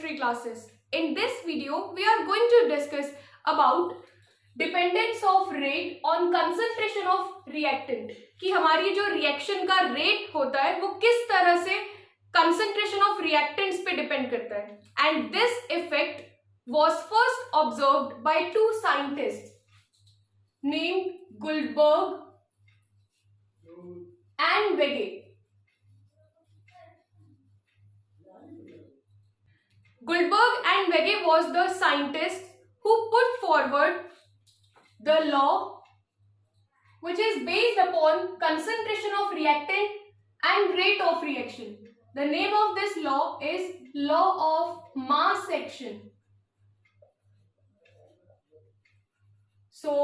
chemistry classes. In this video, we are going to discuss about dependence of rate on concentration of reactant. कि हमारी जो reaction का rate होता है वो किस तरह से concentration of reactants पे depend करता है. And this effect was first observed by two scientists named Guldberg and Wege. Guldberg and Wege was the scientists who put forward the law which is based upon concentration of reactant and rate of reaction. The name of this law is law of mass action. So,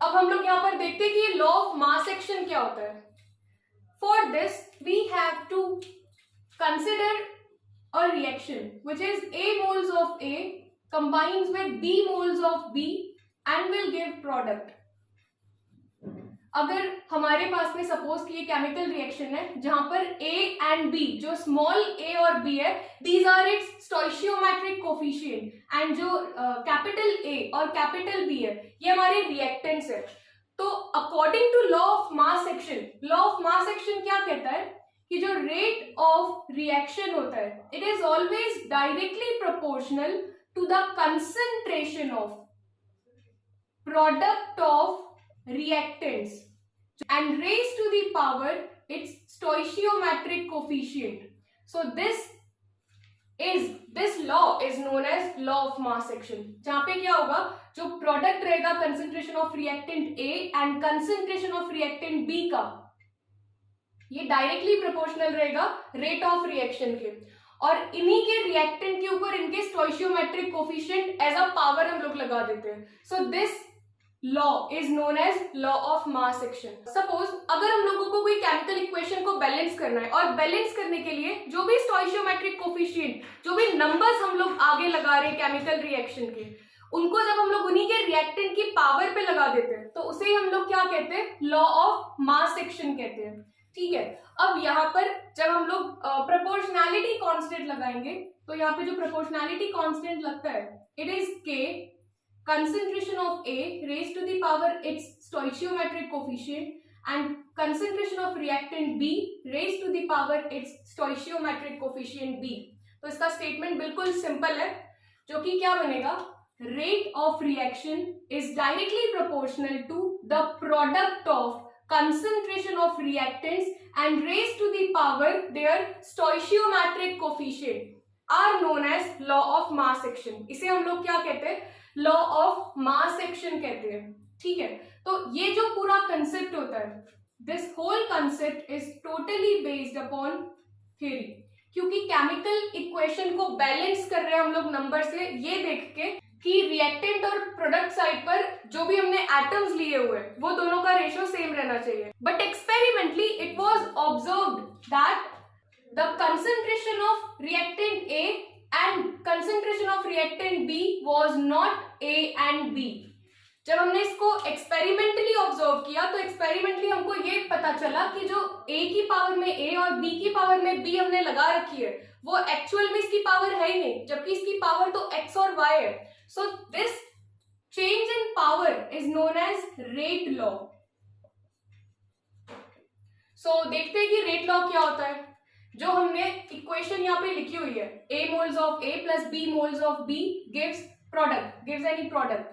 अब हम लोग यहाँ पर देखते हैं कि law of mass action क्या होता है. For this, we have to consider a reaction which is A moles of A combines with B moles of B and will give product. अगर हमारे पास में सपोज कि ये केमिकल रिएक्शन है जहां पर A एंड B जो स्मॉल a और B है these are its stoichiometric coefficient and जो कैपिटल A और कैपिटल B है ये हमारे रिएक्टेंट्स है. तो according to law of mass action, law of mass action क्या कहता है कि जो रेट ऑफ रिएक्शन होता है it is always directly proportional to the concentration of product of reactants and raised to the power its stoichiometric coefficient. So this law is known as law of mass action. जहां पे क्या होगा जो product रहेगा concentration of reactant A and concentration of reactant B का ये directly proportional रहेगा rate of reaction के और इन्हीं के रिएक्टेंट के ऊपर इनके stoichiometric coefficient as a power हम लोग लगा देते हैं. So this law is known as law of mass action. Suppose अगर हम लोगों को कोई केमिकल इक्वेशन को बैलेंस करना है और बैलेंस करने के लिए जो भी स्टोइशियोमेट्रिक कोफिशिएंट जो भी नंबर्स हम लोग आगे लगा रहे हैं केमिकल रिएक्शन के उनको जब हम लोग उन्हीं के रिएक्टेंट की पावर पे लगा देते हैं तो उसे हम लोग क्या कहते हैं लॉ ऑफ मास एक्शन कहते हैं. ठीक है. अब यहाँ पर जब हम लोग प्रोपोर्शनैलिटी कांस्टेंट लगाएंगे तो यहाँ पे जो प्रोपोर्शनैलिटी कांस्टेंट लगता है इट इज के concentration of A raised to the power its stoichiometric coefficient and concentration of reactant B raised to the power its stoichiometric coefficient B. तो इसका स्टेटमेंट बिल्कुल सिंपल है जो कि क्या बनेगा rate of reaction is directly proportional to the product of concentration of reactants and raised to the power their stoichiometric coefficient are known as law of mass action. इसे हम लोग क्या कहते हैं लॉ ऑफ मास एक्शन कहते हैं. ठीक है. तो ये जो पूरा कंसेप्ट होता है this whole concept is totally based upon theory क्योंकि केमिकल इक्वेशन को बैलेंस कर रहे हैं हम लोग नंबर से ये देख के कि रिएक्टेंट और प्रोडक्ट साइड पर जो भी हमने एटम्स लिए हुए वो दोनों का रेशियो सेम रहना चाहिए. But experimentally it was observed that the concentration of reactant A and concentration of reactant B was not A and B. जब हमने इसको एक्सपेरिमेंटली ऑब्जर्व किया तो एक्सपेरिमेंटली हमको ये पता चला कि जो A की पावर में A और B की पावर में B हमने लगा रखी है वो एक्चुअल में इसकी पावर है ही नहीं जबकि इसकी पावर तो X और Y है. So this change in power is known as rate law. So देखते हैं कि रेट लॉ क्या होता है. जो हमने इक्वेशन यहाँ पे लिखी हुई है A moles of A plus B moles of B gives any product.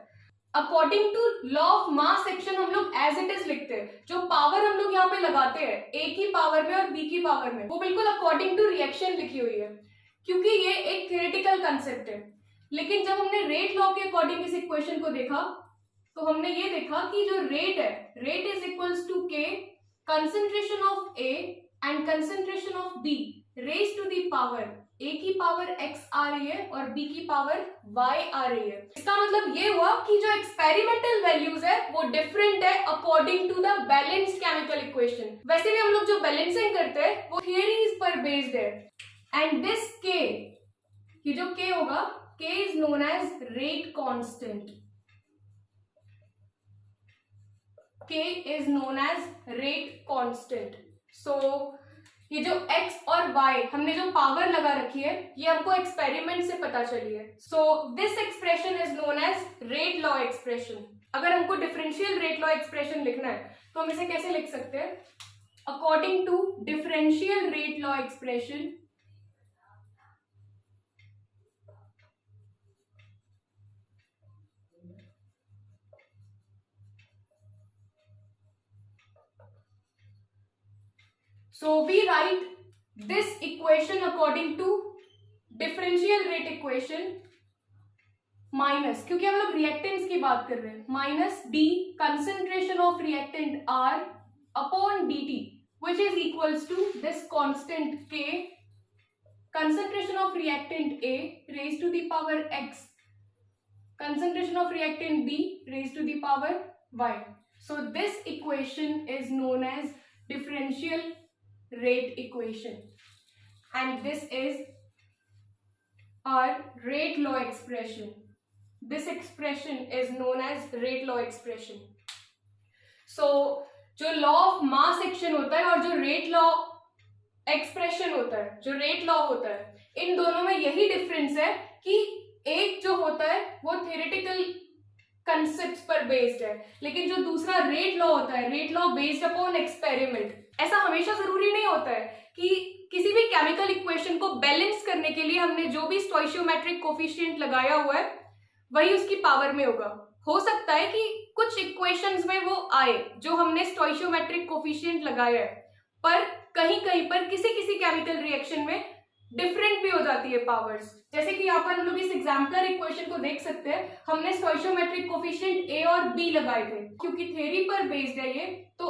According to law of mass action हम लोग एज इट इज लिखते हैं. जो पावर हम लोग यहाँ पे लगाते हैं A की पावर में और B की पावर में वो बिल्कुल अकॉर्डिंग टू रिएक्शन लिखी हुई है क्योंकि ये एक थ्योरेटिकल कंसेप्ट है. लेकिन जब हमने रेट लॉ के अकॉर्डिंग इस इक्वेशन को देखा तो हमने ये देखा कि जो रेट है rate is equals to K concentration of A and concentration of B raised to the power A की पावर X आ रही है और B की पावर Y आ रही है. इसका मतलब ये हुआ कि जो एक्सपेरिमेंटल वैल्यूज है वो डिफरेंट है according to the balanced chemical equation. वैसे भी हम लोग जो बैलेंसिंग करते हैं वो थियरीज पर बेस्ड है एंड दिस K ये जो K होगा K is known as rate constant. K is known as rate constant. So ये जो x और y हमने जो पावर लगा रखी है ये हमको एक्सपेरिमेंट से पता चली है. So this expression is known as rate law expression. अगर हमको डिफरेंशियल रेट लॉ एक्सप्रेशन लिखना है तो हम इसे कैसे लिख सकते हैं? According to differential rate law expression, so we write this equation according to differential rate equation minus, क्योंकि हम लोग रिएक्टेंट्स की बात कर रहे हैं, minus d concentration of reactant R upon dt which is equals to this constant k concentration of reactant A raised to the power x, concentration of reactant B raised to the power y. So this equation is known as differential rate equation and this is our rate law expression. This expression is known as rate law expression. So जो law of mass action होता है और जो rate law expression होता है, जो rate law होता है, इन दोनों में यही डिफरेंस है कि एक जो होता है वो थ्योरेटिकल कंसेप्ट्स पर बेस्ड है, लेकिन जो दूसरा रेट लॉ होता है, rate law based upon experiment. ऐसा हमेशा जरूरी नहीं होता है कि किसी भी केमिकल इक्वेशन को बैलेंस करने के लिए हमने जो भी स्टोइशियोमेट्रिक कोफिशिएंट लगाया हुआ है वही उसकी पावर में होगा. हो सकता है कि कुछ इक्वेशंस में वो आए जो हमने स्टोइशियोमेट्रिक कोफिशिएंट लगाया है, पर कहीं कहीं पर किसी किसी केमिकल रिएक्शन में डिफरेंट भी हो जाती है पावर्स. जैसे कि यहाँ पर हम लोग इस एग्जाम्पलर इक्वेशन को देख सकते हैं, हमने स्टोइशियोमेट्रिक कोफिशिएंट ए और बी लगाए थे. क्योंकि थ्योरी पर बेस्ड है ये, तो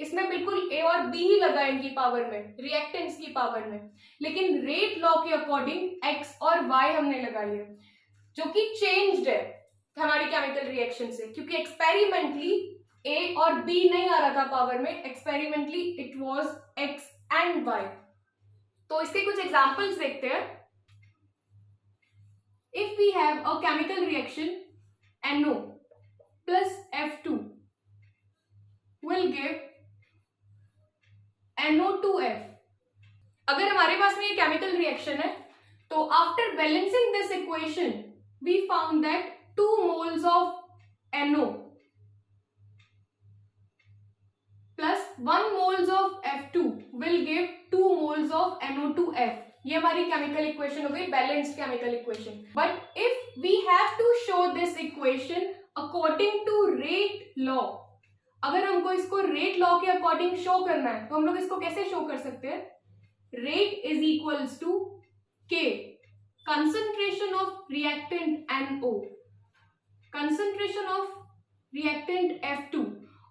इसमें बिल्कुल ए और बी ही लगाए इनकी पावर में, रिएक्टेंट्स की पावर में. लेकिन रेट लॉ के अकॉर्डिंग एक्स और वाई हमने लगाई है, जो कि चेंज्ड है हमारी केमिकल रिएक्शन से, क्योंकि एक्सपेरिमेंटली ए और बी नहीं आ रहा था पावर में, experimentally it was x and y. तो इसके कुछ एग्जांपल्स देखते हैं. If we have a chemical reaction NO plus F2 will give NO2F. अगर हमारे पास में ये केमिकल रिएक्शन है तो after balancing this equation we found that 2 moles of NO plus 1 moles of F2 will give 2 moles of NO2F. ये हमारी chemical equation हो गई, balanced chemical equation. But if we have to show this equation according to rate law, अगर हमको इसको rate law के अकॉर्डिंग show करना है तो हम लोग इसको कैसे शो कर सकते हैं? Rate is equals to K concentration of reactant NO, concentration of reactant F2,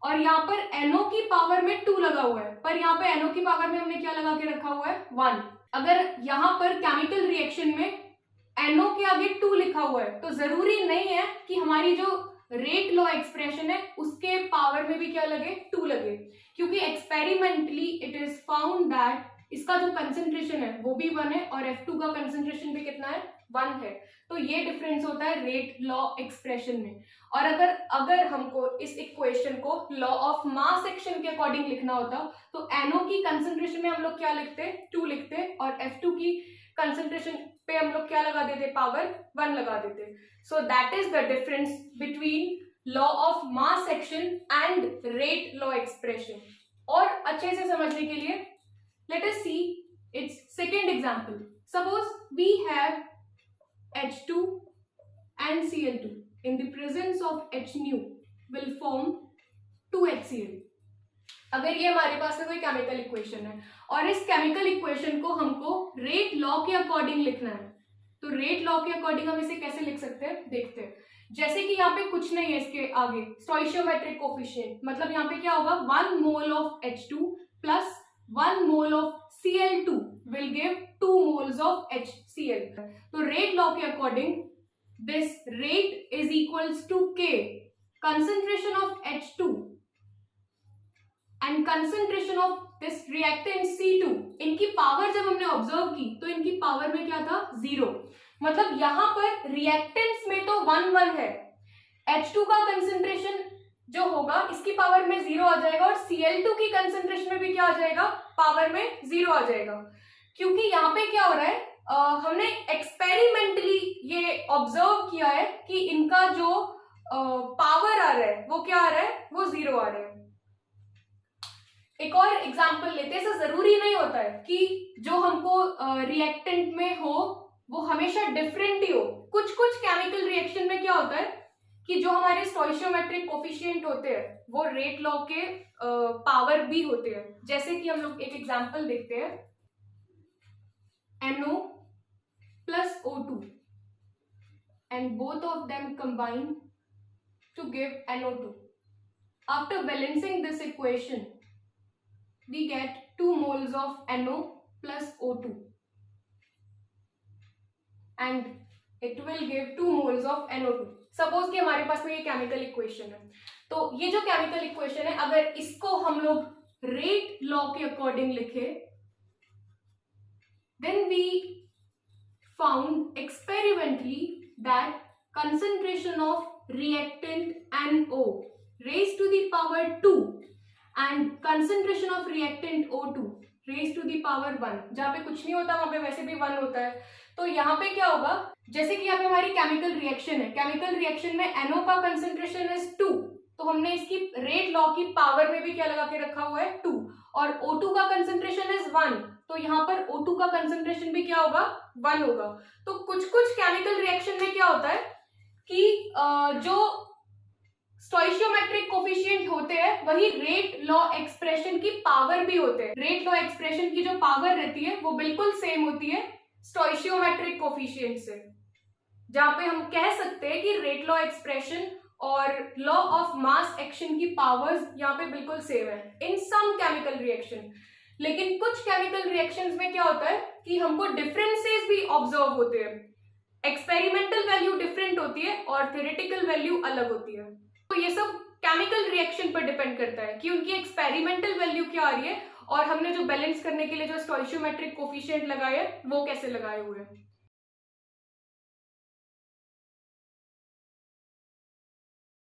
और यहाँ पर NO की पावर में 2 लगा हुआ है, पर यहाँ पे NO की पावर में हमने क्या लगा के रखा हुआ है? 1. अगर यहाँ पर केमिकल रिएक्शन में NO के आगे 2 लिखा हुआ है तो जरूरी नहीं है कि हमारी जो रेट लॉ एक्सप्रेशन है उसके पावर में भी क्या लगे? 2 लगे, क्योंकि experimentally it is found that इसका जो कंसेंट्रेशन है वो भी 1 है और F2 का कंसेंट्रेशन भी कितना है? 1 है. तो ये डिफरेंस होता है रेट लॉ एक्सप्रेशन में. और अगर हमको इस इक्वेशन को लॉ ऑफ मास एक्शन के अकॉर्डिंग लिखना होता तो NO की कंसेंट्रेशन में हम लोग क्या लिखते? 2 लिखते, और F2 की कंसेंट्रेशन पे हम लोग क्या लगा देते? पावर 1 लगा देते. So that is the difference between law of mass action and rate law expression. और अच्छे से समझने के लिए let us see its second example. Suppose we have H2 and Cl2 in the presence of H nu will form 2HCl. अगर ये हमारे पास में कोई केमिकल इक्वेशन है और इस केमिकल इक्वेशन को हमको रेट लॉ के अकॉर्डिंग लिखना है, तो रेट लॉ के अकॉर्डिंग हम इसे कैसे लिख सकते हैं? देखते हैं. जैसे कि यहाँ पे कुछ नहीं है इसके आगे, स्टोइशियोमेट्रिक कोफिशिएंट, मतलब यहाँ पे क्या होगा? 1 mole of H2 plus 1 mole of Cl2 will give 2 moles of HCl. तो रेट लॉ के अकॉर्डिंग this rate is equals to K concentration of H2 and concentration of this reactant C2. इनकी पावर जब हमने ऑब्जर्व की तो इनकी power में क्या था? 0. मतलब यहाँ पर रिएक्टेंट्स में तो 1 1 है, H2 का कंसेंट्रेशन जो होगा इसकी पावर में 0 आ जाएगा और Cl2 की कंसेंट्रेशन में भी क्या आ जाएगा, पावर में 0 आ जाएगा। क्योंकि यहाँ पे क्या हो रहा है, हमने एक्सपेरिमेंटली ये ऑब्जर्व किया है कि इनका जो पावर आ रहा है वो क्या आ रहा है, वो 0 आ रहा है। एक और एग्जांपल लेते हैं। ऐसा जरूरी नहीं होता है कि जो हमको रिएक्टेंट में हो वो हमेशा डिफरेंट ही हो। कुछ कुछ केमिकल रिएक्शन में क्या होता है कि जो हमारे स्टोइशियोमेट्रिक कोफिशिएंट होते हैं वो रेट लॉ के पावर भी होते हैं। जैसे कि हम लोग एक एग्जांपल देखते हैं, NO plus O2 and both of them combine to give NO2. After balancing this equation, we get 2 moles of NO plus O2 and it will give 2 moles of NO2. Suppose कि हमारे पास में ये chemical equation है, तो ये जो chemical equation है अगर इसको हम लोग रेट लॉ के अकॉर्डिंग लिखे, then we found experimentally that concentration of reactant NO raised to the power 2 and concentration of reactant O2 raised to the power 1, जहाँ पे कुछ नहीं होता वहां पे वैसे भी 1 होता है। तो यहाँ पे क्या होगा, जैसे कि यहाँ पे हमारी केमिकल रिएक्शन है, केमिकल रिएक्शन में NO का कंसेंट्रेशन इज 2, तो हमने इसकी रेट लॉ की पावर में भी क्या लगा के रखा हुआ है 2, और O2 का कंसेंट्रेशन इज 1, तो यहाँ पर O2 का कंसेंट्रेशन भी क्या होगा, 1 होगा। तो कुछ कुछ केमिकल रिएक्शन में क्या होता है कि जो स्टोइशियोमेट्रिक कोफिशिएंट होते हैं वही रेट लॉ एक्सप्रेशन की पावर भी होते हैं। रेट लॉ एक्सप्रेशन की जो पावर रहती है वो बिल्कुल सेम होती है स्टोइशियोमेट्रिक कोफिशिएंट से, जहां पे हम कह सकते हैं कि रेट लॉ एक्सप्रेशन और लॉ ऑफ मास एक्शन की पावर्स यहाँ पे बिल्कुल सेम है इन सम केमिकल रिएक्शन। लेकिन कुछ केमिकल रिएक्शंस में क्या होता है कि हमको डिफरेंसेस भी ऑब्जर्व होते हैं, एक्सपेरिमेंटल वैल्यू डिफरेंट होती है और थ्योरेटिकल वैल्यू अलग होती है। तो ये सब केमिकल रिएक्शन पर डिपेंड करता है कि उनकी एक्सपेरिमेंटल वैल्यू क्या आ रही है और हमने जो बैलेंस करने के लिए जो स्टोइशियोमेट्रिक कोफिशिएंट लगाए वो कैसे लगाए हुए हैं।